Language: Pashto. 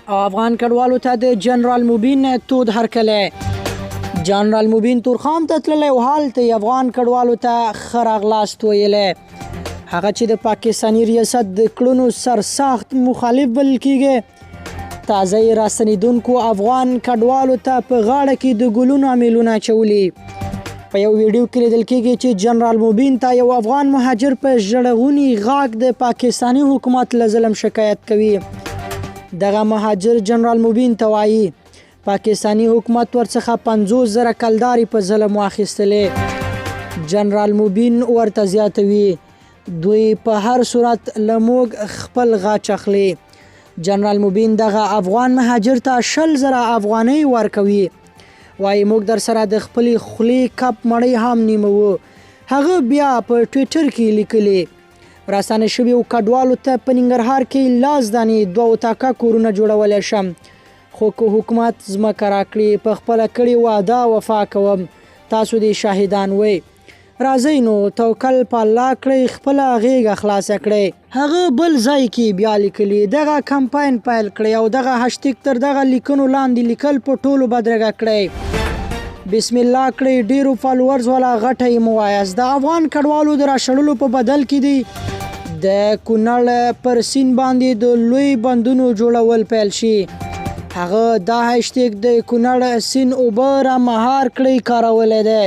او افغان کډوالو ته د جنرال مبین تود هرکلی. جنرال مبین تورخم ته تللی او هلته افغان کډوالو ته ښه راغلاست ویلی. هغه چې د پاکستاني ریاست د کړنو سرسخت مخالف بلل کیږي. تازه یې راستنېدونکو افغان کډوالو ته په غاړه کې د ګلونو امیلونه اچولي. په یو ویډیو کې لیدل کېږي چې جنرال مبین ته یو افغان مهاجر په ژړغوني غاښ د پاکستاني حکومت له ظلم شکایت کوي. دغه مهاجر جنرال مبین ته وایي پاکستاني حکومت ورڅخه 50,000 کلدارې په ظلم واخیستلې. جنرال مبین ورته زیاتوي دوی په هر صورت له موږ خپل غاچ اخلي. جنرال مبین دغه افغان مهاجر ته 100,000 افغانۍ ورکوي. وایي موږ در سره د خپلې خولې کپ مړۍ هم نیموو. هغه بیا په ټویټر کې لیکلي راستانه شویو کډوالو ته په ننګرهار کې لاس دانې 2 اتاقه کورونه جوړولی شم، خو که حکومت ځمکه راکړي په خپله کړې وعده وفا کوم. تاسو دې شاهدان وئ. راځئ نو توکل په الله کړئ، خپله غیږه خلاصه کړئ. هغه بل ځای کې بیا لیکلي دغه کمپاین پیل کړئ او دغه هشتګ تر دغه لیکنو لاندې لیکل په ټولو بدرګه کړئ. بسم الله کړئ، ډیرو فالوورز والا غټه یې مو وایاست. د افغان کډوالو د راشړلو په بدل کې دی د کونړ پر سیند باندې د لوی بندونو جوړول پیل شي. هغه دا هشتګ د کونړ سیند اوبه را مهار کړئ کارولی دی.